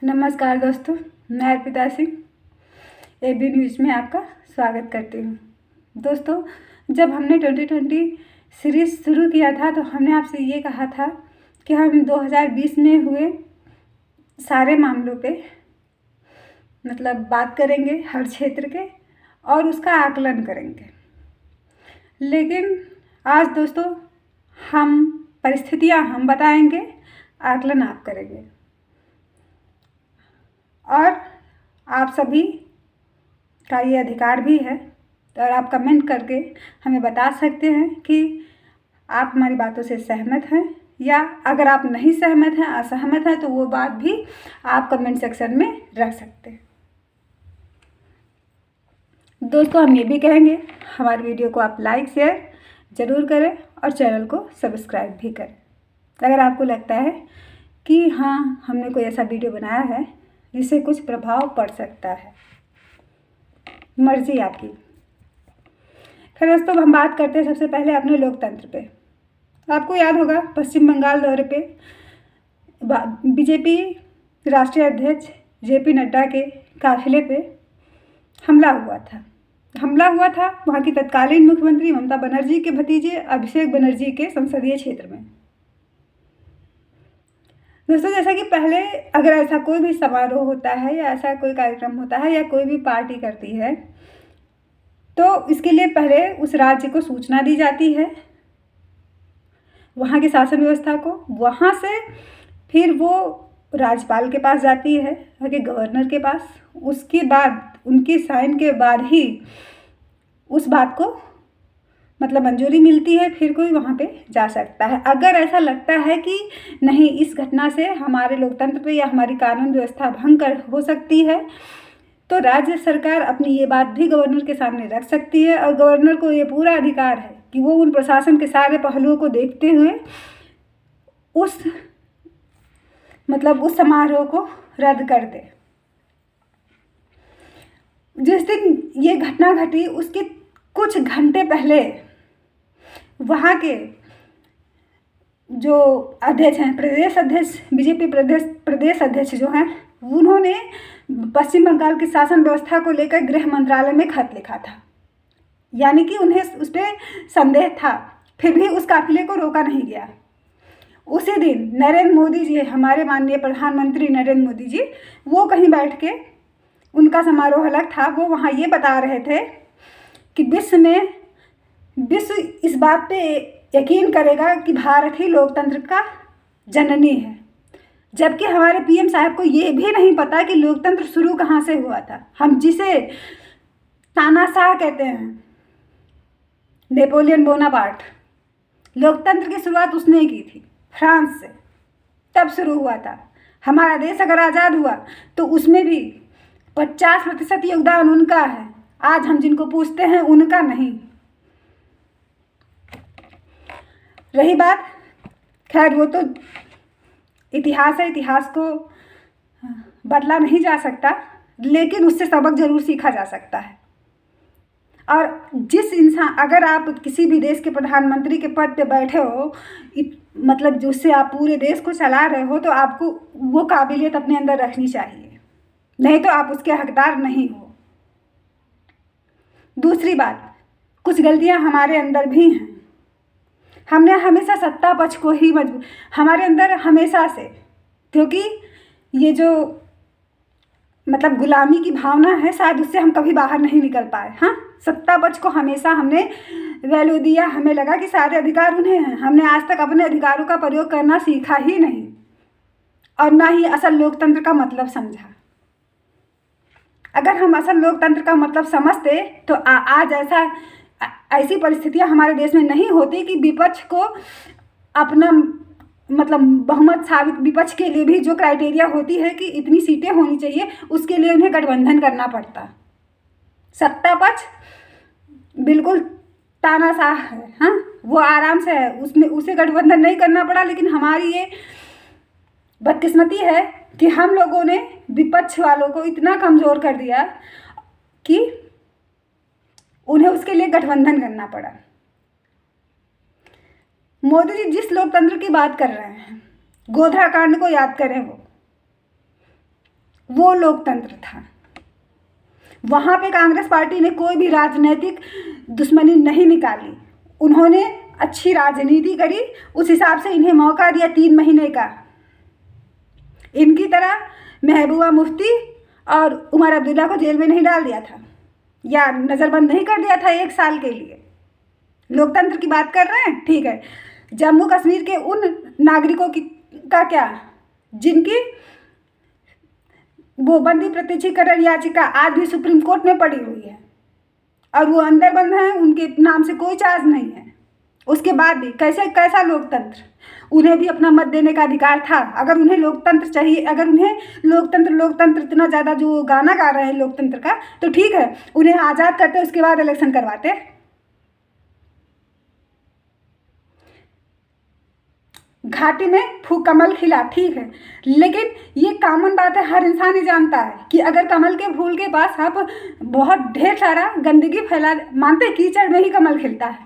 नमस्कार दोस्तों, मैं अर्पिता सिंह एबी न्यूज़ में आपका स्वागत करती हूँ। दोस्तों, जब हमने 2020 सीरीज़ शुरू किया था तो हमने आपसे ये कहा था कि हम 2020 में हुए सारे मामलों पे बात करेंगे, हर क्षेत्र के, और उसका आकलन करेंगे। लेकिन आज दोस्तों परिस्थितियाँ हम बताएंगे, आकलन आप करेंगे। और आप सभी का ये अधिकार भी है और आप कमेंट करके हमें बता सकते हैं कि आप हमारी बातों से सहमत हैं, या अगर आप नहीं सहमत हैं, असहमत हैं, तो वो बात भी आप कमेंट सेक्शन में रख सकते हैं। दोस्तों, हम ये भी कहेंगे, हमारी वीडियो को आप लाइक शेयर ज़रूर करें और चैनल को सब्सक्राइब भी करें। अगर आपको लगता है कि हाँ, हमने कोई ऐसा वीडियो बनाया है जिससे कुछ प्रभाव पड़ सकता है, मर्जी आपकी। खैर दोस्तों, हम बात करते हैं सबसे पहले अपने लोकतंत्र पे। आपको याद होगा, पश्चिम बंगाल दौरे पे बीजेपी राष्ट्रीय अध्यक्ष जेपी नड्डा के काफिले पे हमला हुआ था वहाँ की तत्कालीन मुख्यमंत्री ममता बनर्जी के भतीजे अभिषेक बनर्जी के संसदीय क्षेत्र में। दोस्तों, जैसा कि पहले अगर ऐसा कोई भी समारोह होता है या ऐसा कोई कार्यक्रम होता है या कोई भी पार्टी करती है तो इसके लिए पहले उस राज्य को सूचना दी जाती है, वहाँ की शासन व्यवस्था को। वहाँ से फिर वो राज्यपाल के पास जाती है, वहाँ के गवर्नर के पास। उसके बाद उनकी साइन के बाद ही उस बात को मंजूरी मिलती है, फिर कोई वहाँ पे जा सकता है। अगर ऐसा लगता है कि नहीं, इस घटना से हमारे लोकतंत्र पे या हमारी कानून व्यवस्था भंग हो सकती है, तो राज्य सरकार अपनी ये बात भी गवर्नर के सामने रख सकती है। और गवर्नर को ये पूरा अधिकार है कि वो उन प्रशासन के सारे पहलुओं को देखते हुए उस समारोह को रद्द कर दे। जिस दिन ये घटना घटी उसके कुछ घंटे पहले वहाँ के जो अध्यक्ष हैं, प्रदेश अध्यक्ष, बीजेपी प्रदेश अध्यक्ष जो हैं, उन्होंने पश्चिम बंगाल की शासन व्यवस्था को लेकर गृह मंत्रालय में खत लिखा था। यानी कि उन्हें उस पर संदेह था, फिर भी उस काफिले को रोका नहीं गया। उसी दिन नरेंद्र मोदी जी, हमारे माननीय प्रधानमंत्री नरेंद्र मोदी जी, वो कहीं बैठ के, उनका समारोह अलग था, वो वहाँ ये बता रहे थे कि विश्व इस बात पे यकीन करेगा कि भारत ही लोकतंत्र का जननी है। जबकि हमारे पीएम साहब को ये भी नहीं पता कि लोकतंत्र शुरू कहाँ से हुआ था। हम जिसे तानाशाह कहते हैं, नेपोलियन बोनापार्ट, लोकतंत्र की शुरुआत उसने की थी, फ्रांस से, तब शुरू हुआ था। हमारा देश अगर आज़ाद हुआ तो उसमें भी 50% योगदान उनका है। आज हम जिनको पूछते हैं उनका नहीं। रही बात, खैर वो तो इतिहास है, इतिहास को बदला नहीं जा सकता, लेकिन उससे सबक जरूर सीखा जा सकता है। और जिस इंसान, अगर आप किसी भी देश के प्रधानमंत्री के पद पे बैठे हो, जिससे आप पूरे देश को चला रहे हो, तो आपको वो काबिलियत अपने अंदर रखनी चाहिए, नहीं तो आप उसके हकदार नहीं हो। दूसरी बात, कुछ गलतियां हमारे अंदर भी हैं। हमने हमेशा सत्ता पक्ष को ही हमारे अंदर हमेशा से, क्योंकि ये जो गुलामी की भावना है, शायद उससे हम कभी बाहर नहीं निकल पाए। हाँ, सत्ता पक्ष को हमेशा हमने वैल्यू दिया, हमें लगा कि सारे अधिकार उन्हें हैं। हमने आज तक अपने अधिकारों का प्रयोग करना सीखा ही नहीं, और ना ही असल लोकतंत्र का मतलब समझा। अगर हम असल लोकतंत्र का मतलब समझते तो आज ऐसी परिस्थितियां हमारे देश में नहीं होती कि विपक्ष को अपना बहुमत साबित, विपक्ष के लिए भी जो क्राइटेरिया होती है कि इतनी सीटें होनी चाहिए, उसके लिए उन्हें गठबंधन करना पड़ता। सत्ता पक्ष बिल्कुल तानाशाह है। हाँ, वो आराम से है, उसे गठबंधन नहीं करना पड़ा। लेकिन हमारी ये बदकिस्मती है कि हम लोगों ने विपक्ष वालों को इतना कमज़ोर कर दिया कि उन्हें उसके लिए गठबंधन करना पड़ा। मोदी जी जिस लोकतंत्र की बात कर रहे हैं, गोधरा कांड को याद करें। वो वो लोकतंत्र था। वहाँ पे कांग्रेस पार्टी ने कोई भी राजनीतिक दुश्मनी नहीं निकाली, उन्होंने अच्छी राजनीति करी, उस हिसाब से इन्हें मौका दिया 3 महीने का। इनकी तरह महबूबा मुफ्ती और उमर अब्दुल्ला को जेल में नहीं डाल दिया था या नज़रबंद नहीं कर दिया था 1 साल के लिए। लोकतंत्र की बात कर रहे हैं, ठीक है। जम्मू कश्मीर के उन नागरिकों की का क्या, जिनकी वो बंदी प्रत्यक्षीकरण याचिका आज भी सुप्रीम कोर्ट में पड़ी हुई है और वो अंदर बंद हैं, उनके नाम से कोई चार्ज नहीं है। उसके बाद भी कैसा लोकतंत्र, उन्हें भी अपना मत देने का अधिकार था। अगर उन्हें लोकतंत्र चाहिए, अगर उन्हें लोकतंत्र इतना ज़्यादा जो गाना गा रहे हैं लोकतंत्र का, तो ठीक है, उन्हें आज़ाद करते, उसके बाद इलेक्शन करवाते। घाटी में कमल खिला, ठीक है, लेकिन ये कॉमन बात है, हर इंसान ही जानता है कि अगर कमल के फूल के पास आप बहुत ढेर सारा गंदगी फैला, मानते कीचड़ में ही कमल खिलता है,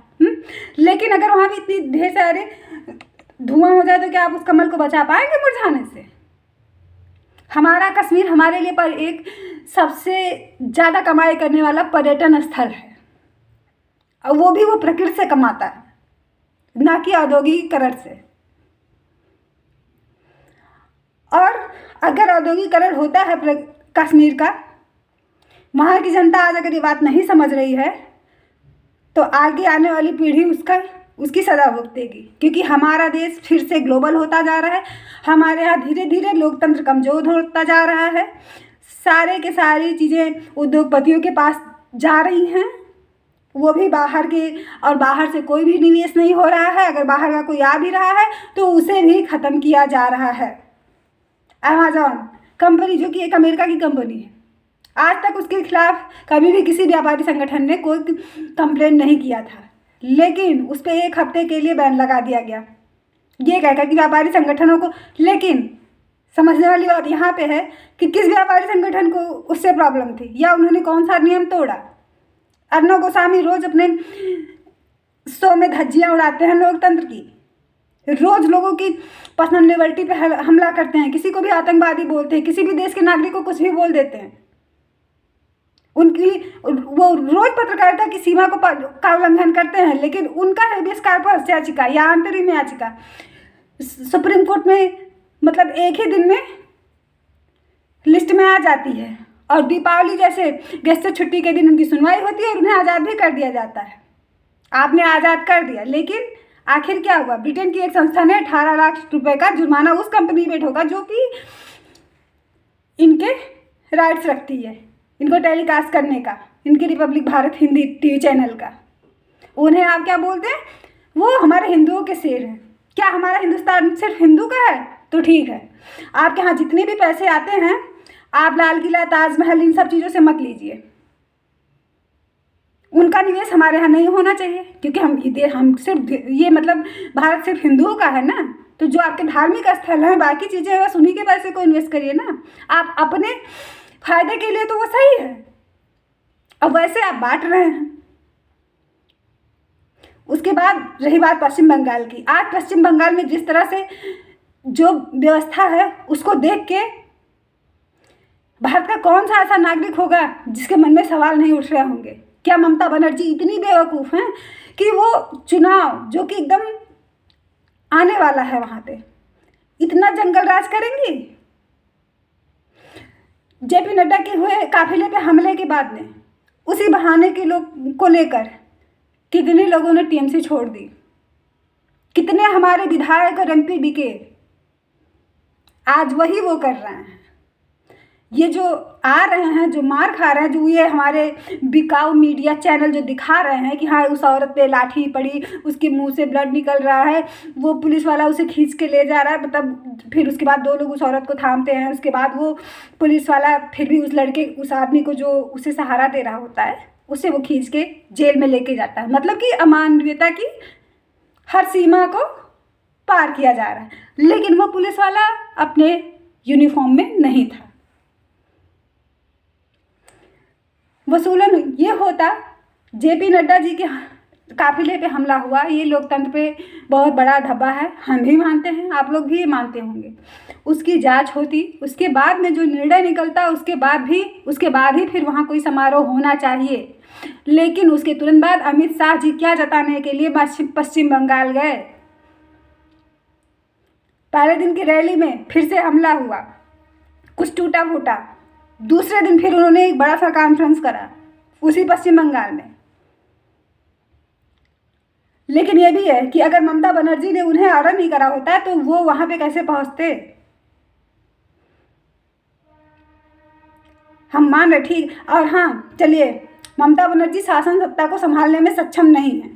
लेकिन अगर वहाँ भी इतनी ढेर सारे धुआं हो जाए तो क्या आप उस कमल को बचा पाएंगे मुरझाने से? हमारा कश्मीर हमारे लिए पर एक सबसे ज़्यादा कमाई करने वाला पर्यटन स्थल है, और वो भी वो प्रकृति से कमाता है, ना कि औद्योगिकीकरण से। और अगर औद्योगिकीकरण होता है कश्मीर का, वहाँ की जनता आज अगर ये बात नहीं समझ रही है तो आगे आने वाली पीढ़ी उसकी सज़ा भुगतेगी, क्योंकि हमारा देश फिर से ग्लोबल होता जा रहा है। हमारे यहाँ धीरे धीरे लोकतंत्र कमज़ोर होता जा रहा है। सारे के सारी चीज़ें उद्योगपतियों के पास जा रही हैं, वो भी बाहर के, और बाहर से कोई भी निवेश नहीं हो रहा है। अगर बाहर का कोई आ भी रहा है तो उसे भी ख़त्म किया जा रहा है। अमेज़ॉन कंपनी, जो कि एक अमेरिका की कंपनी है, आज तक उसके खिलाफ कभी भी किसी व्यापारी संगठन ने कोई कंप्लेंट नहीं किया था, लेकिन उस पर 1 हफ्ते के लिए बैन लगा दिया गया, ये कहकर कि व्यापारी संगठनों को। लेकिन समझने वाली बात यहाँ पे है कि किस व्यापारी संगठन को उससे प्रॉब्लम थी, या उन्होंने कौन सा नियम तोड़ा। अर्नब गोस्वामी रोज़ अपने शो में धज्जियाँ उड़ाते हैं लोकतंत्र की, रोज़ लोगों की पर्सनल लिबर्टी पे हमला करते हैं, किसी को भी आतंकवादी बोलते हैं, किसी भी देश के नागरिक को कुछ भी बोल देते हैं। उनकी वो रोज़ पत्रकारिता की सीमा का उल्लंघन करते हैं, लेकिन उनका हेबियस कॉर्पस याचिका या अंतरिम याचिका सुप्रीम कोर्ट में मतलब एक ही दिन में लिस्ट में आ जाती है, और दीपावली जैसे गेस्ट छुट्टी के दिन उनकी सुनवाई होती है और उन्हें आज़ाद भी कर दिया जाता है। आपने आज़ाद कर दिया, लेकिन आखिर क्या हुआ? ब्रिटेन की एक संस्था ने 18 लाख रुपए का जुर्माना उस कंपनी पे ठोका जो कि इनके राइट्स रखती है, इनको टेलीकास्ट करने का, इनकी Republic Bharat Hindi TV channel का। उन्हें आप क्या बोलते हैं? वो हमारे हिंदुओं के शेर हैं। क्या हमारा हिंदुस्तान सिर्फ हिंदू का है? तो ठीक है, आपके यहाँ जितने भी पैसे आते हैं, आप लाल किला, ताजमहल, इन सब चीज़ों से मत लीजिए। उनका निवेश हमारे यहाँ नहीं होना चाहिए, क्योंकि हम सिर्फ ये मतलब भारत सिर्फ हिंदुओं का है ना। तो जो आपके धार्मिक स्थल हैं, बाकी चीज़ें बस उन्हीं के पैसे को इन्वेस्ट करिए ना। आप अपने फायदे के लिए तो वो सही है, अब वैसे आप बांट रहे हैं। उसके बाद रही बात पश्चिम बंगाल की। आज पश्चिम बंगाल में जिस तरह से जो व्यवस्था है, उसको देख के भारत का कौन सा ऐसा नागरिक होगा जिसके मन में सवाल नहीं उठ रहे होंगे? क्या ममता बनर्जी इतनी बेवकूफ़ हैं कि वो चुनाव जो कि एकदम आने वाला है, वहाँ पे इतना जंगल राज करेंगी? जेपी नड्डा के हुए काफिले पे हमले के बाद में उसी बहाने के लोग को लेकर कितने लोगों ने टीएमसी छोड़ दी, कितने हमारे विधायक और एमपी बिके। आज वही वो कर रहे हैं। ये जो आ रहे हैं, जो मार खा रहे हैं, जो ये हमारे बिकाऊ मीडिया चैनल जो दिखा रहे हैं कि हाँ उस औरत पे लाठी पड़ी, उसके मुंह से ब्लड निकल रहा है, वो पुलिस वाला उसे खींच के ले जा रहा है, मतलब फिर उसके बाद 2 लोग उस औरत को थामते हैं, उसके बाद वो पुलिस वाला फिर भी उस आदमी को जो उसे सहारा दे रहा होता है, उसे वो खींच के जेल में लेके जाता है। मतलब कि अमानवीयता की हर सीमा को पार किया जा रहा है। लेकिन वो पुलिस वाला अपने यूनिफॉर्म में नहीं था। वसूलन ये होता जेपी नड्डा जी के काफिले पे हमला हुआ, ये लोकतंत्र पे बहुत बड़ा धब्बा है, हम भी मानते हैं, आप लोग भी मानते होंगे। उसकी जांच होती, उसके बाद में जो निर्णय निकलता उसके बाद ही फिर वहाँ कोई समारोह होना चाहिए। लेकिन उसके तुरंत बाद अमित शाह जी क्या जताने के लिए पश्चिम बंगाल गए। पहले दिन की रैली में फिर से हमला हुआ, कुछ टूटा फूटा। दूसरे दिन फिर उन्होंने एक बड़ा सा कॉन्फ्रेंस करा उसी पश्चिम बंगाल में। लेकिन ये भी है कि अगर ममता बनर्जी ने उन्हें ऑर्डर नहीं करा होता तो वो वहां पे कैसे पहुंचते। हम मान रहे, ठीक। और हाँ चलिए, ममता बनर्जी शासन सत्ता को संभालने में सक्षम नहीं है,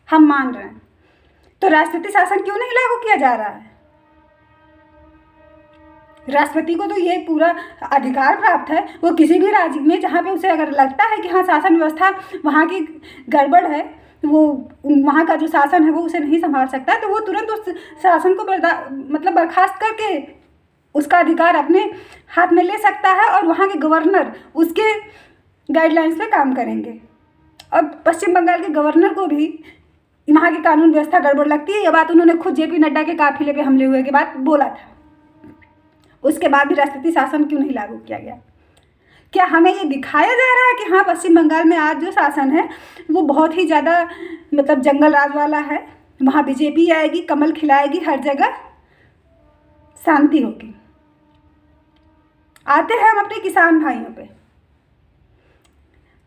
हम मान रहे हैं, तो राष्ट्रपति शासन क्यों नहीं लागू किया जा रहा है? राष्ट्रपति को तो ये पूरा अधिकार प्राप्त है, वो किसी भी राज्य में जहाँ पे उसे अगर लगता है कि हाँ शासन व्यवस्था वहाँ की गड़बड़ है, वो वहाँ का जो शासन है वो उसे नहीं संभाल सकता, तो वो तुरंत उस शासन को मतलब बर्खास्त करके उसका अधिकार अपने हाथ में ले सकता है और वहाँ के गवर्नर उसके गाइडलाइंस पे काम करेंगे। और पश्चिम बंगाल के गवर्नर को भी वहाँ की कानून व्यवस्था गड़बड़ लगती है। यह बात उन्होंने खुद जेपी नड्डा के काफिले पे हमले हुए के बाद बोला था। उसके बाद भी राष्ट्रपति शासन क्यों नहीं लागू किया गया? क्या हमें ये दिखाया जा रहा है कि हाँ पश्चिम बंगाल में आज जो शासन है वो बहुत ही ज़्यादा मतलब जंगल राज वाला है, वहाँ बीजेपी आएगी, कमल खिलाएगी, हर जगह शांति होगी। आते हैं हम अपने किसान भाइयों पे।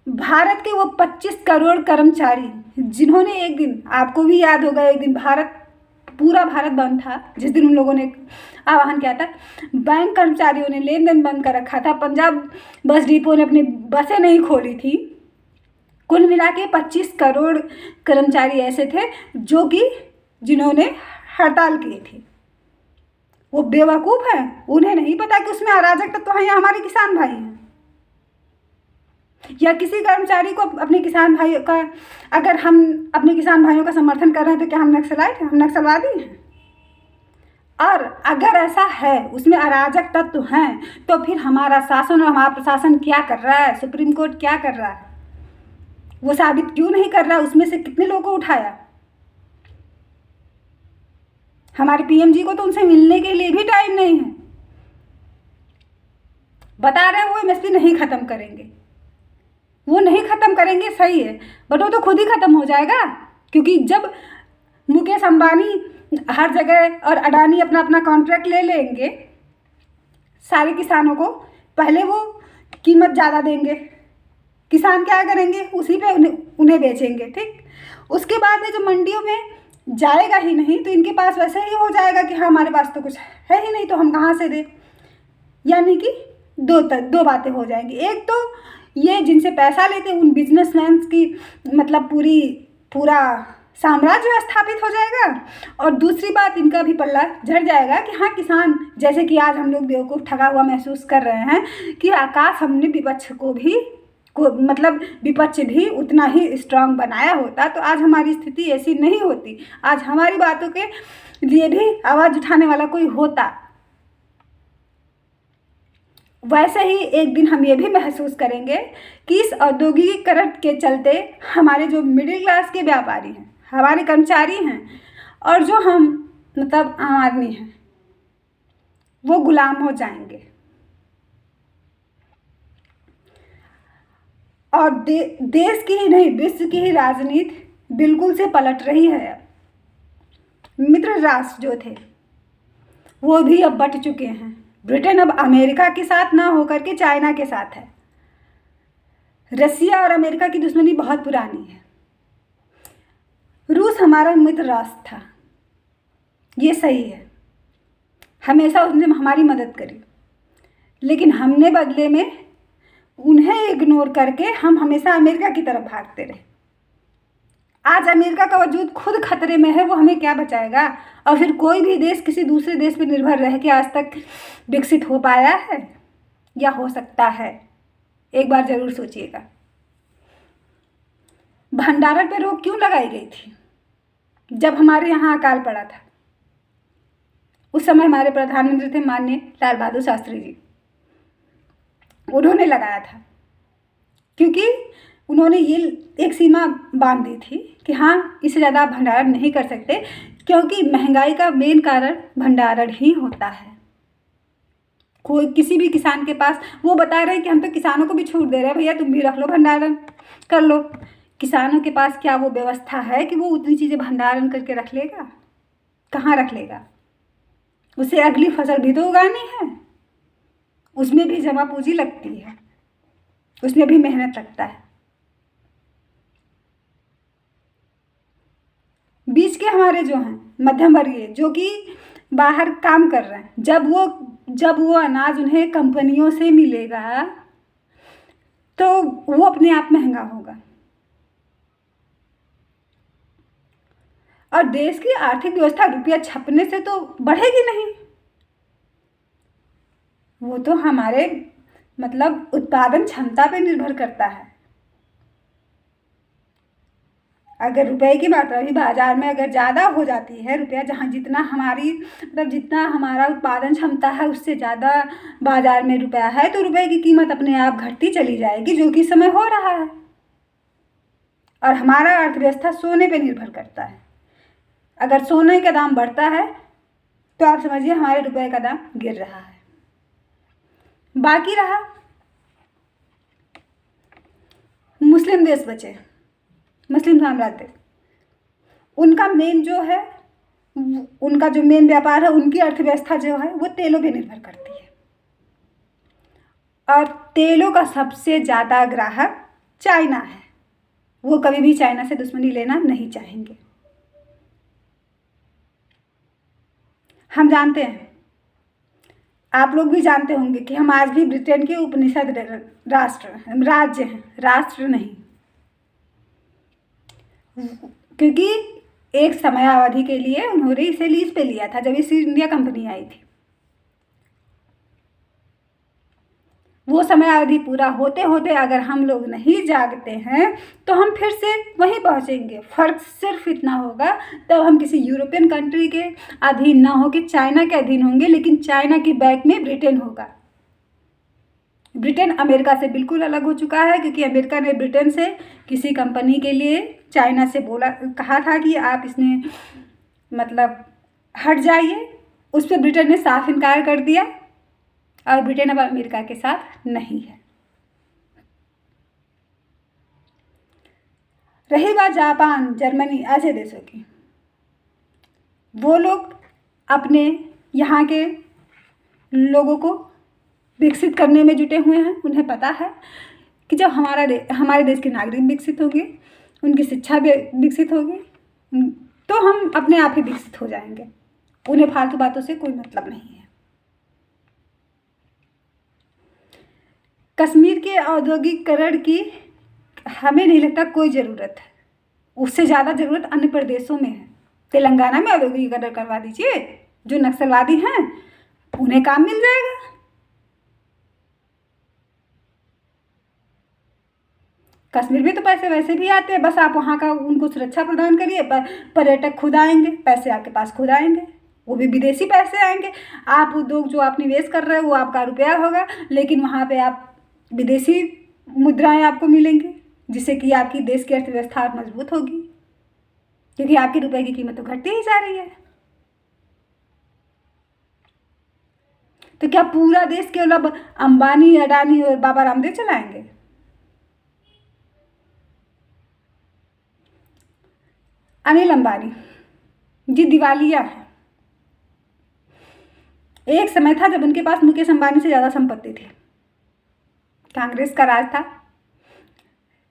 भारत के वो 25 करोड़ कर्मचारी जिन्होंने एक दिन, आपको भी याद होगा, एक दिन पूरा भारत बंद था, जिस दिन उन लोगों ने आह्वान किया था, बैंक कर्मचारियों ने लेन देन बंद कर रखा था, पंजाब बस डिपो ने अपनी बसें नहीं खोली थी। कुल मिला के 25 करोड़ कर्मचारी ऐसे थे जिन्होंने हड़ताल किए थे। वो बेवकूफ़ हैं, उन्हें नहीं पता कि उसमें अराजक तत्व हैं या हमारे किसान भाई हैं। या किसी कर्मचारी को अपने किसान भाइयों का, अगर हम अपने किसान भाइयों का समर्थन कर रहे हैं तो क्या हम नक्सलाइट हैं, हम नक्सलवादी हैं? और अगर ऐसा है, उसमें अराजक तत्व हैं, तो फिर हमारा शासन और हमारा प्रशासन क्या कर रहा है, सुप्रीम कोर्ट क्या कर रहा है, वो साबित क्यों नहीं कर रहा है? उसमें से कितने लोगों को उठाया? हमारे पीएम जी को तो उनसे मिलने के लिए भी टाइम नहीं है। बता रहे हैं वो एमएसपी नहीं ख़त्म करेंगे, वो नहीं ख़त्म करेंगे, सही है, बट वो तो खुद ही ख़त्म हो जाएगा। क्योंकि जब मुकेश अंबानी हर जगह और अडानी अपना अपना कॉन्ट्रैक्ट ले लेंगे सारे किसानों को, पहले वो कीमत ज़्यादा देंगे, किसान क्या करेंगे, उसी पे उन्हें बेचेंगे, ठीक। उसके बाद में जो मंडियों में जाएगा ही नहीं, तो इनके पास वैसे ही हो जाएगा कि हाँ हमारे पास तो कुछ है ही नहीं, तो हम कहाँ से दें। यानी कि दो बातें हो जाएंगी। एक तो ये जिनसे पैसा लेते हैं उन बिजनेसमैन की मतलब पूरा साम्राज्य स्थापित हो जाएगा, और दूसरी बात इनका भी पल्ला झड़ जाएगा कि हाँ किसान, जैसे कि आज हम लोग बेवकूफ़ ठगा हुआ महसूस कर रहे हैं कि आकाश हमने विपक्ष भी उतना ही स्ट्रांग बनाया होता तो आज हमारी स्थिति ऐसी नहीं होती, आज हमारी बातों के लिए भी आवाज़ उठाने वाला कोई होता। वैसे ही एक दिन हम ये भी महसूस करेंगे कि इस औद्योगिकीकरण के चलते हमारे जो मिडिल क्लास के व्यापारी हैं, हमारे कर्मचारी हैं, और जो हम मतलब आम आदमी हैं, वो गुलाम हो जाएंगे। और देश की ही नहीं, विश्व की ही राजनीति बिल्कुल से पलट रही है। मित्र राष्ट्र जो थे वो भी अब बट चुके हैं। ब्रिटेन अब अमेरिका के साथ ना होकर के चाइना के साथ है। रसिया और अमेरिका की दुश्मनी बहुत पुरानी है। रूस हमारा मित्र राष्ट्र था, ये सही है, हमेशा उसने हमारी मदद करी, लेकिन हमने बदले में उन्हें इग्नोर करके हम हमेशा अमेरिका की तरफ भागते रहे। आज अमेरिका का वजूद खुद खतरे में है, वो हमें क्या बचाएगा? और फिर कोई भी देश किसी दूसरे देश पर निर्भर रह के आज तक विकसित हो पाया है या हो सकता है? एक बार जरूर सोचिएगा। भंडारण पे रोक क्यों लगाई गई थी जब हमारे यहाँ अकाल पड़ा था? उस समय हमारे प्रधानमंत्री थे माननीय लाल बहादुर शास्त्री जी, उन्होंने लगाया था, क्योंकि उन्होंने ये एक सीमा बांध दी थी कि हाँ, इससे ज़्यादा आप भंडारण नहीं कर सकते, क्योंकि महंगाई का मेन कारण भंडारण ही होता है। कोई किसी भी किसान के पास, वो बता रहे हैं कि हम तो किसानों को भी छूट दे रहे हैं, भैया तुम भी रख लो, भंडारण कर लो। किसानों के पास क्या वो व्यवस्था है कि वो उतनी चीज़ें भंडारण करके रख लेगा? कहाँ रख लेगा? उसे अगली फसल भी तो उगानी है, उसमें भी जमा पूंजी लगती है, उसमें भी मेहनत लगता है। बीच के हमारे जो हैं मध्यम वर्गीय, जो कि बाहर काम कर रहे हैं, जब वो अनाज उन्हें कंपनियों से मिलेगा तो वो अपने आप महंगा होगा, और देश की आर्थिक व्यवस्था रुपया छपने से तो बढ़ेगी नहीं। वो तो हमारे मतलब उत्पादन क्षमता पे निर्भर करता है। अगर रुपए की मात्रा भी बाजार में अगर ज़्यादा हो जाती है, रुपया जहाँ जितना हमारी मतलब जितना हमारा उत्पादन क्षमता है उससे ज़्यादा बाजार में रुपया है, तो रुपए की कीमत अपने आप घटती चली जाएगी, जो कि इस समय हो रहा है। और हमारा अर्थव्यवस्था सोने पे निर्भर करता है। अगर सोने का दाम बढ़ता है तो आप समझिए हमारे रुपए का दाम गिर रहा है। बाकी रहा मुस्लिम देश बचे, मुस्लिम साम्राज्य देश, उनका मेन जो है, उनका जो मेन व्यापार है, उनकी अर्थव्यवस्था जो है वो तेलों पे निर्भर करती है, और तेलों का सबसे ज़्यादा ग्राहक चाइना है। वो कभी भी चाइना से दुश्मनी लेना नहीं चाहेंगे। हम जानते हैं, आप लोग भी जानते होंगे कि हम आज भी ब्रिटेन के उपनिषद राज्य हैं, राष्ट्र नहीं, क्योंकि एक समयावधि के लिए उन्होंने इसे लीज पे लिया था जब ईस्ट इंडिया कंपनी आई थी। वो समयावधि पूरा होते होते अगर हम लोग नहीं जागते हैं तो हम फिर से वहीं पहुंचेंगे। फर्क सिर्फ इतना होगा, तब हम किसी यूरोपियन कंट्री के अधीन ना हो के चाइना के अधीन होंगे, लेकिन चाइना के बैक में ब्रिटेन होगा। ब्रिटेन अमेरिका से बिल्कुल अलग हो चुका है, क्योंकि अमेरिका ने ब्रिटेन से किसी कंपनी के लिए चाइना से कहा था कि आप इसमें मतलब हट जाइए। उस पर ब्रिटेन ने साफ इनकार कर दिया, और ब्रिटेन अब अमेरिका के साथ नहीं है। रही बात जापान, जर्मनी ऐसे देशों की, वो लोग अपने यहाँ के लोगों को विकसित करने में जुटे हुए हैं। उन्हें पता है कि जब हमारे देश के नागरिक विकसित होंगे, उनकी शिक्षा भी विकसित होगी, तो हम अपने आप ही विकसित हो जाएंगे। उन्हें फालतू बातों से कोई मतलब नहीं है। कश्मीर के औद्योगिकरण की हमें नहीं लगता कोई ज़रूरत है, उससे ज़्यादा ज़रूरत अन्य प्रदेशों में है। तेलंगाना में औद्योगिकरण करवा दीजिए, जो नक्सलवादी हैं उन्हें काम मिल जाएगा। कश्मीर में तो पैसे वैसे भी आते हैं, बस आप वहाँ का उनको सुरक्षा प्रदान करिए, पर्यटक खुद आएंगे, पैसे आपके पास खुद आएंगे, वो भी विदेशी पैसे आएंगे। आप उद्योग जो आप निवेश कर रहे हो वो आपका रुपया होगा, लेकिन वहाँ पे आप विदेशी मुद्राएं आपको मिलेंगी, जिससे कि आपकी देश की अर्थव्यवस्था और मजबूत होगी, क्योंकि आपके रुपए की कीमत तो घटती ही जा रही है। तो क्या पूरा देश केवल अब अंबानी, अडानी और बाबा रामदेव चलाएंगे? अनिल अंबानी जी दिवालिया है। एक समय था जब उनके पास मुकेश अंबानी से ज़्यादा संपत्ति थी। कांग्रेस का राज था।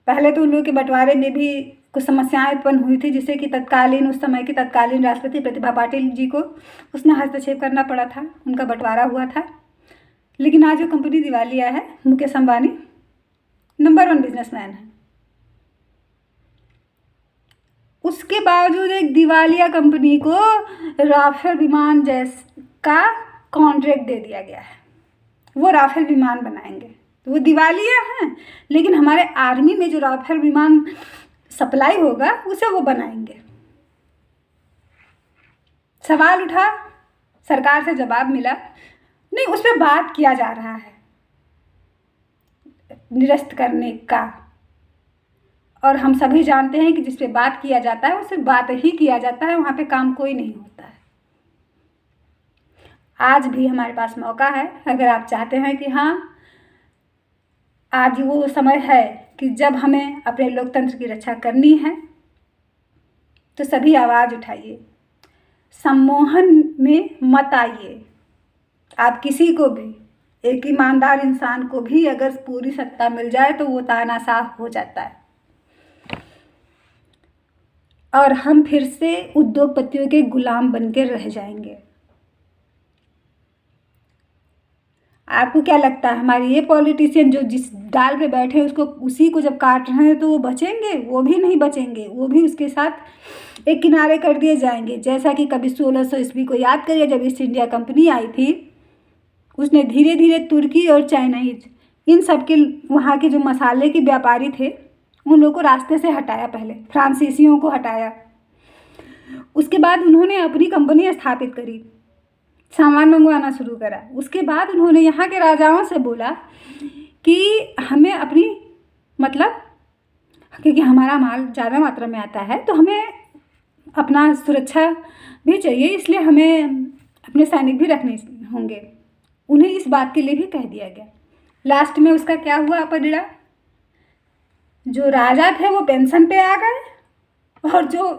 पहले तो उन लोगों के बंटवारे में भी कुछ समस्याएं उत्पन्न हुई थी, जिससे कि उस समय की तत्कालीन राष्ट्रपति प्रतिभा पाटिल जी को उसमें हस्तक्षेप करना पड़ा था, उनका बंटवारा हुआ था। लेकिन आज जो कंपनी दिवालिया है, मुकेश अंबानी नंबर 1 बिजनेसमैन है। उसके बावजूद एक दिवालिया कंपनी को राफेल विमान का कॉन्ट्रैक्ट दे दिया गया है। वो राफेल विमान बनाएंगे, तो वो दिवालिया हैं, लेकिन हमारे आर्मी में जो राफेल विमान सप्लाई होगा उसे वो बनाएंगे। सवाल उठा, सरकार से जवाब मिला नहीं, उस पर बात किया जा रहा है निरस्त करने का। और हम सभी जानते हैं कि जिस पे बात किया जाता है वो सिर्फ बात ही किया जाता है, वहाँ पे काम कोई नहीं होता है। आज भी हमारे पास मौका है, अगर आप चाहते हैं कि हाँ आज वो समय है कि जब हमें अपने लोकतंत्र की रक्षा करनी है, तो सभी आवाज़ उठाइए, सम्मोहन में मत आइए। आप किसी को भी, एक ईमानदार इंसान को भी अगर पूरी सत्ता मिल जाए तो वो तानाशाह हो जाता है और हम फिर से उद्योगपतियों के गुलाम बनकर रह जाएंगे। आपको क्या लगता है हमारे ये पॉलिटिशियन जो जिस डाल पे बैठे हैं उसको, उसी को जब काट रहे हैं तो वो बचेंगे? वो भी नहीं बचेंगे, वो भी उसके साथ एक किनारे कर दिए जाएंगे। जैसा कि कभी 1600 ईस्वी को याद करिए, जब ईस्ट इंडिया कंपनी आई थी, उसने धीरे धीरे तुर्की और चाइनीज इन सब के वहाँ के जो मसाले के व्यापारी थे उन लोगों को रास्ते से हटाया, पहले फ्रांसीसियों को हटाया। उसके बाद उन्होंने अपनी कंपनी स्थापित करी, सामान मंगवाना शुरू करा। उसके बाद उन्होंने यहाँ के राजाओं से बोला कि हमें अपनी मतलब क्योंकि हमारा माल ज़्यादा मात्रा में आता है तो हमें अपना सुरक्षा भी चाहिए, इसलिए हमें अपने सैनिक भी रखने होंगे। उन्हें इस बात के लिए भी कह दिया गया। लास्ट में उसका क्या हुआ परिणाम? जो राजा थे वो पेंशन पे आ गए और जो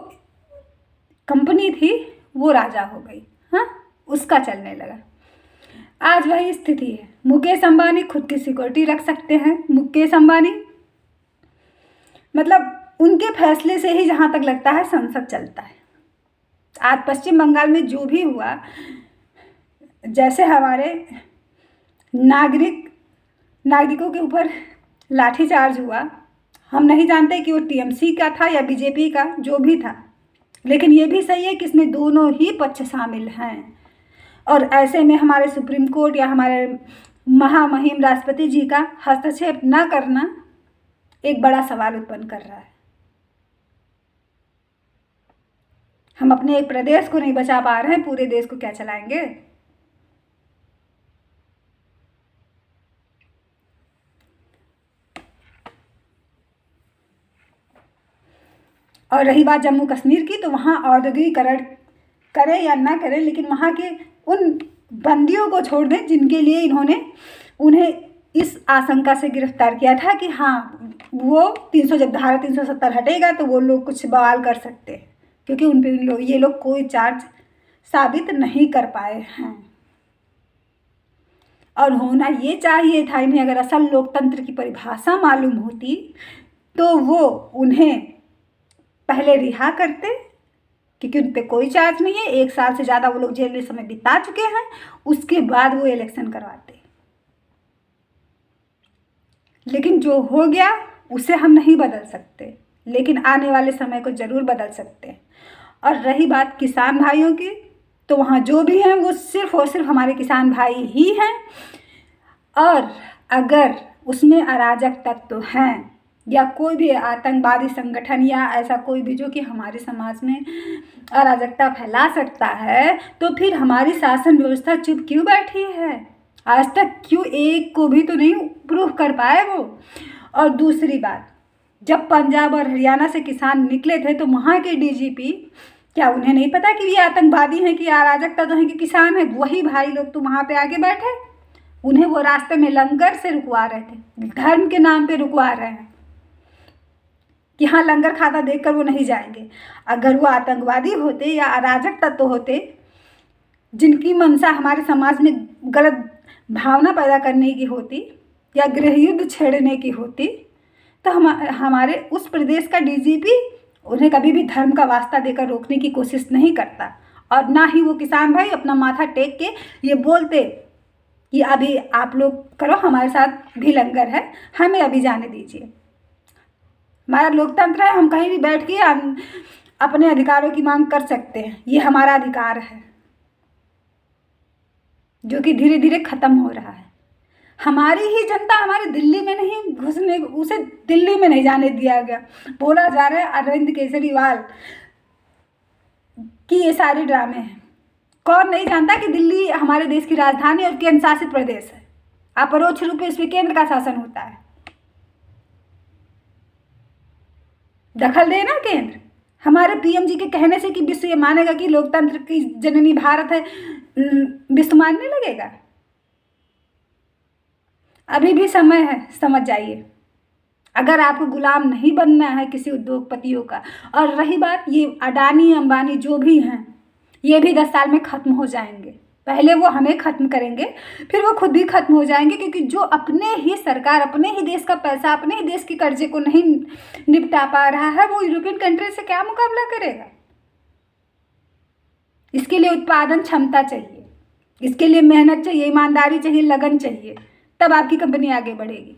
कंपनी थी वो राजा हो गई। हाँ, उसका चलने लगा। आज वही स्थिति है। मुकेश अंबानी खुद की सिक्योरिटी रख सकते हैं। मुकेश अंबानी मतलब उनके फैसले से ही जहाँ तक लगता है संसद चलता है। आज पश्चिम बंगाल में जो भी हुआ, जैसे हमारे नागरिकों के ऊपर लाठीचार्ज हुआ, हम नहीं जानते कि वो टीएमसी का था या बीजेपी का, जो भी था, लेकिन ये भी सही है कि इसमें दोनों ही पक्ष शामिल हैं। और ऐसे में हमारे सुप्रीम कोर्ट या हमारे महामहिम राष्ट्रपति जी का हस्तक्षेप न करना एक बड़ा सवाल उत्पन्न कर रहा है। हम अपने एक प्रदेश को नहीं बचा पा रहे हैं, पूरे देश को क्या चलाएंगे? और रही बात जम्मू कश्मीर की, तो वहाँ औद्योगिकीकरण करें या ना करें, लेकिन वहाँ के उन बंदियों को छोड़ दें जिनके लिए उन्हें इस आशंका से गिरफ्तार किया था कि हाँ वो जब धारा 370 हटेगा तो वो लोग कुछ बवाल कर सकते हैं, क्योंकि उन पे ये लोग कोई चार्ज साबित नहीं कर पाए हैं। और होना ये चाहिए था इन्हें, अगर असल लोकतंत्र की परिभाषा मालूम होती तो वो उन्हें पहले रिहा करते, क्योंकि उन पर कोई चार्ज नहीं है। 1 साल से ज़्यादा वो लोग जेल में समय बिता चुके हैं, उसके बाद वो इलेक्शन करवाते। लेकिन जो हो गया उसे हम नहीं बदल सकते, लेकिन आने वाले समय को ज़रूर बदल सकते हैं। और रही बात किसान भाइयों की, तो वहाँ जो भी हैं वो सिर्फ और सिर्फ हमारे किसान भाई ही हैं। और अगर उसमें अराजक तत्व हैं या कोई भी आतंकवादी संगठन या ऐसा कोई भी जो कि हमारे समाज में अराजकता फैला सकता है, तो फिर हमारी शासन व्यवस्था चुप क्यों बैठी है? आज तक क्यों एक को भी तो नहीं प्रूफ कर पाए वो। और दूसरी बात, जब पंजाब और हरियाणा से किसान निकले थे तो वहाँ के डीजीपी, क्या उन्हें नहीं पता कि ये आतंकवादी हैं कि अराजकता तो है कि किसान है? वही भाई लोग तो वहाँ पे आके बैठे, उन्हें वो रास्ते में लंगर से रुकवा रहे थे, धर्म के नाम पे रुकवा रहे हैं कि हाँ लंगर खाता देखकर वो नहीं जाएंगे। अगर वो आतंकवादी होते या अराजक तत्व होते जिनकी मंशा हमारे समाज में गलत भावना पैदा करने की होती या गृह युद्ध छेड़ने की होती, तो हमारे उस प्रदेश का डीजीपी उन्हें कभी भी धर्म का वास्ता देकर रोकने की कोशिश नहीं करता। और ना ही वो किसान भाई अपना माथा टेक के ये बोलते कि अभी आप लोग करो, हमारे साथ भी लंगर है, हमें अभी जाने दीजिए। हमारा लोकतंत्र है, हम कहीं भी बैठ के अपने अधिकारों की मांग कर सकते हैं, ये हमारा अधिकार है जो कि धीरे धीरे ख़त्म हो रहा है। हमारी ही जनता हमारे दिल्ली में नहीं घुसने, उसे दिल्ली में नहीं जाने दिया गया। बोला जा रहा है अरविंद केजरीवाल की ये सारे ड्रामे हैं। कौन नहीं जानता कि दिल्ली हमारे देश की राजधानी और केंद्र शासित प्रदेश है, अपरोक्ष रूप में इसमें केंद्र का शासन होता है। दखल दे ना केंद्र। हमारे पीएम जी के कहने से कि विश्व ये मानेगा कि लोकतंत्र की जननी भारत है, विश्व मानने लगेगा? अभी भी समय है, समझ जाइए। अगर आपको गुलाम नहीं बनना है किसी उद्योगपतियों का, और रही बात ये अडानी अंबानी जो भी हैं, ये भी 10 साल में ख़त्म हो जाएंगे। पहले वो हमें ख़त्म करेंगे, फिर वो खुद भी ख़त्म हो जाएंगे, क्योंकि जो अपने ही सरकार, अपने ही देश का पैसा, अपने ही देश के कर्जे को नहीं निपटा पा रहा है, वो यूरोपियन कंट्री से क्या मुकाबला करेगा? इसके लिए उत्पादन क्षमता चाहिए, इसके लिए मेहनत चाहिए, ईमानदारी चाहिए, लगन चाहिए, तब आपकी कंपनी आगे बढ़ेगी।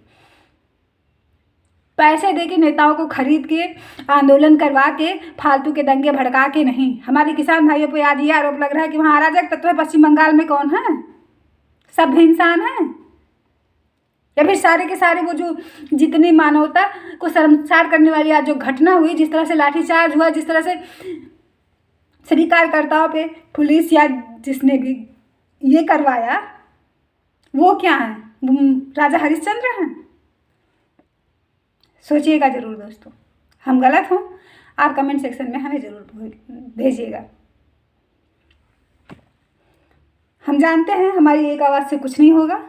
पैसे दे के नेताओं को खरीद के, आंदोलन करवा के, फालतू के दंगे भड़का के नहीं। हमारे किसान भाइयों पर आज ये आरोप लग रहा है कि वहाँ अराजक तत्व है। पश्चिम बंगाल में कौन है? सब इंसान हैं? या फिर सारे के सारे वो जो जितनी मानवता को शर्मसार करने वाली आज जो घटना हुई, जिस तरह से लाठीचार्ज हुआ, जिस तरह से सभी कार्यकर्ताओं पे पुलिस या जिसने भी ये करवाया, वो क्या है? राजा हरिश्चंद्र हैं? सोचिएगा ज़रूर दोस्तों। हम गलत हों, आप कमेंट सेक्शन में हमें ज़रूर भेजिएगा। हम जानते हैं हमारी एक आवाज़ से कुछ नहीं होगा,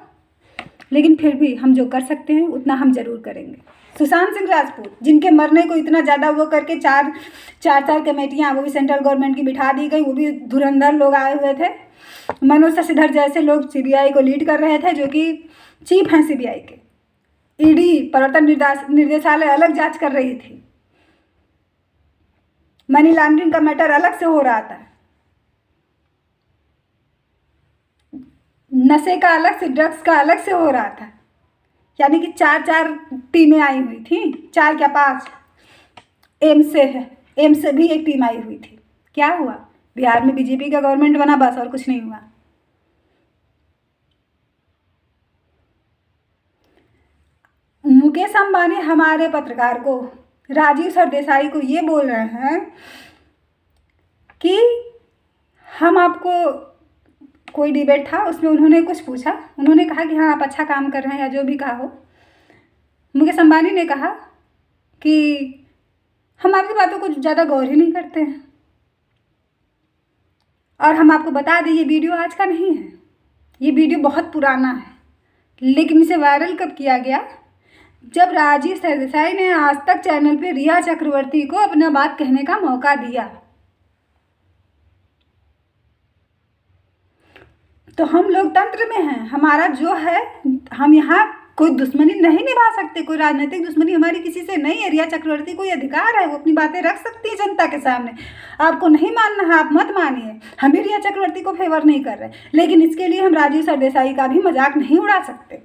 लेकिन फिर भी हम जो कर सकते हैं उतना हम ज़रूर करेंगे। सुशांत सिंह राजपूत, जिनके मरने को इतना ज़्यादा वो करके चार कमेटियाँ वो भी सेंट्रल गवर्नमेंट की बिठा दी गई, वो भी धुरंधर लोग आए हुए थे। मनोज शशिधर जैसे लोग सीबीआई को लीड कर रहे थे, जो कि चीफ हैं सीबीआई के। ईडी, प्रवर्तन निर्देशालय अलग जांच कर रही थी। मनी लॉन्ड्रिंग का मैटर अलग से हो रहा था, नशे का अलग से, ड्रग्स का अलग से हो रहा था। यानी कि 4 टीमें आई हुई थी, 4 क्या 5। एम्स से भी एक टीम आई हुई थी। क्या हुआ? बिहार में बीजेपी का गवर्नमेंट बना, बस, और कुछ नहीं हुआ। मुकेश अंबानी हमारे पत्रकार को, राजीव सरदेसाई को ये बोल रहे हैं कि हम आपको, कोई डिबेट था उसमें उन्होंने कुछ पूछा, उन्होंने कहा कि हाँ आप अच्छा काम कर रहे हैं या जो भी कहा हो। मुकेश अंबानी ने कहा कि हम आपकी बातों को ज़्यादा गौर ही नहीं करते हैं। और हम आपको बता दें, ये वीडियो आज का नहीं है, ये वीडियो बहुत पुराना है, लेकिन इसे वायरल कब किया गया? जब राजीव सरदेसाई ने आज तक चैनल पे रिया चक्रवर्ती को अपना बात कहने का मौका दिया। तो हम लोकतंत्र में हैं, हमारा जो है, हम यहाँ कोई दुश्मनी नहीं निभा सकते, कोई राजनीतिक दुश्मनी हमारी किसी से नहीं है। रिया चक्रवर्ती को ये अधिकार है, वो अपनी बातें रख सकती है जनता के सामने। आपको नहीं मानना है, आप मत मानिए, हम भी रिया चक्रवर्ती को फेवर नहीं कर रहे, लेकिन इसके लिए हम राजीव सरदेसाई का भी मजाक नहीं उड़ा सकते।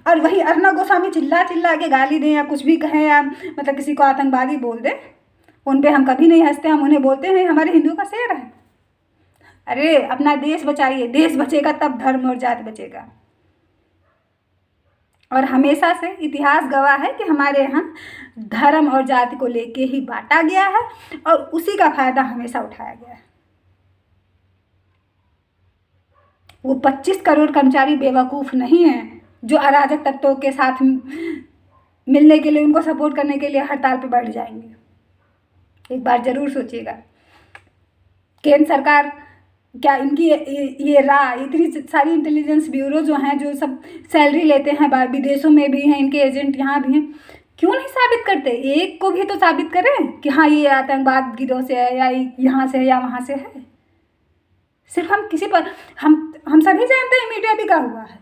और वही अर्नब गोस्वामी चिल्ला के गाली दें या कुछ भी कहें, या मतलब किसी को आतंकवादी बोल दें, उन पे हम कभी नहीं हंसते। हम उन्हें बोलते हैं हमारे हिंदू का शेर है। अरे अपना देश बचाइए, देश बचेगा तब धर्म और जाति बचेगा। और हमेशा से इतिहास गवाह है कि हमारे यहाँ धर्म और जाति को लेके ही बांटा गया है, और उसी का फायदा हमेशा उठाया गया है। वो 25 करोड़ कर्मचारी बेवकूफ़ नहीं हैं जो अराजक तत्वों के साथ मिलने के लिए, उनको सपोर्ट करने के लिए हड़ताल पे बैठ जाएंगे। एक बार ज़रूर सोचिएगा, केंद्र सरकार क्या इनकी ये इतनी सारी इंटेलिजेंस ब्यूरो जो हैं, जो सब सैलरी लेते हैं, विदेशों में भी हैं, इनके एजेंट यहाँ भी हैं, क्यों नहीं साबित करते? एक को भी तो साबित करें कि हाँ ये आतंकवाद गिरोह से है, या यहाँ से है, या वहाँ से है। सिर्फ हम किसी पर, हम सभी जानते हैं मीडिया भी का हुआ है।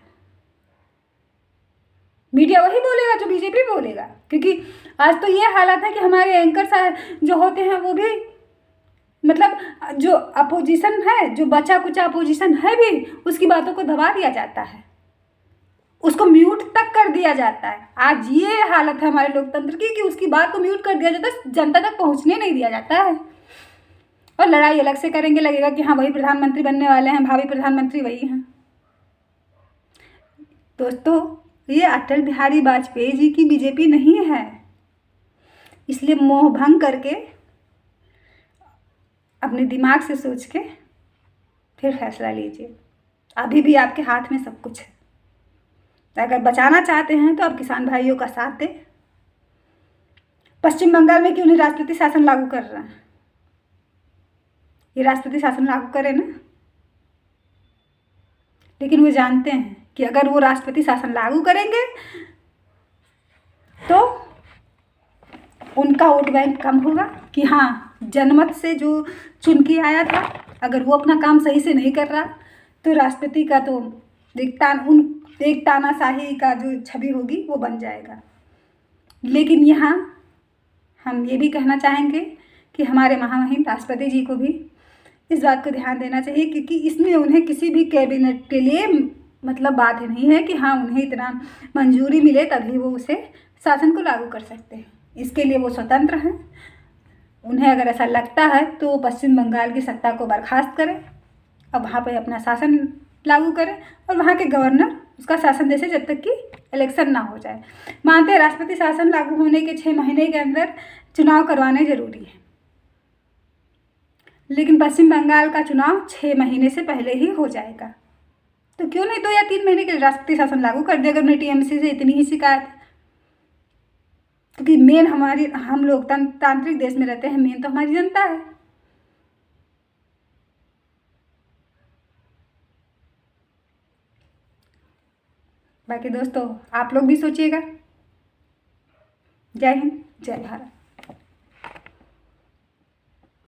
मीडिया वही बोलेगा जो बीजेपी बोलेगा, क्योंकि आज तो ये हालत है कि हमारे एंकर साहब जो होते हैं वो भी, मतलब जो अपोजिशन है, जो बचा कुचा अपोजिशन है भी, उसकी बातों को दबा दिया जाता है, उसको म्यूट तक कर दिया जाता है। आज ये हालत है हमारे लोकतंत्र की कि उसकी बात को म्यूट कर दिया जाता है, जनता तक पहुंचने नहीं दिया जाता है। और लड़ाई अलग से करेंगे, लगेगा कि हाँ वही प्रधानमंत्री बनने वाले हैं, भावी प्रधानमंत्री वही हैं। दोस्तों, ये अटल बिहारी वाजपेयी जी की बीजेपी नहीं है, इसलिए मोह भंग करके अपने दिमाग से सोच के फिर फैसला लीजिए। अभी भी आपके हाथ में सब कुछ है, तो अगर बचाना चाहते हैं तो अब किसान भाइयों का साथ दें। पश्चिम बंगाल में क्यों नहीं राष्ट्रपति शासन लागू कर रहा है? ये राष्ट्रपति शासन लागू करे ना, लेकिन वो जानते हैं कि अगर वो राष्ट्रपति शासन लागू करेंगे तो उनका वोट बैंक कम होगा कि हाँ, जनमत से जो चुन के आया था, अगर वो अपना काम सही से नहीं कर रहा तो राष्ट्रपति का तो एक तानाशाही का जो छवि होगी वो बन जाएगा। लेकिन यहाँ हम ये भी कहना चाहेंगे कि हमारे महामहिम राष्ट्रपति जी को भी इस बात को ध्यान देना चाहिए, क्योंकि इसमें उन्हें किसी भी कैबिनेट के लिए मतलब बात नहीं है कि हाँ उन्हें इतना मंजूरी मिले तभी वो उसे शासन को लागू कर सकते हैं। इसके लिए वो स्वतंत्र हैं। उन्हें अगर ऐसा लगता है तो पश्चिम बंगाल की सत्ता को बर्खास्त करें और वहाँ पर अपना शासन लागू करें और वहाँ के गवर्नर उसका शासन दे जब तक कि इलेक्शन ना हो जाए। मानते हैं राष्ट्रपति शासन लागू होने के 6 महीने के अंदर चुनाव करवाने जरूरी है, लेकिन पश्चिम बंगाल का चुनाव 6 महीने से पहले ही हो जाएगा। तो क्यों नहीं 2 या 3 महीने के लिए राष्ट्रपति शासन लागू कर दे अगर उन्हें टीएमसी से इतनी ही शिकायत है। क्योंकि मेन हम लोग तांत्रिक देश में रहते हैं, मेन तो हमारी जनता है। बाकी दोस्तों आप लोग भी सोचिएगा। जय हिंद, जय भारत।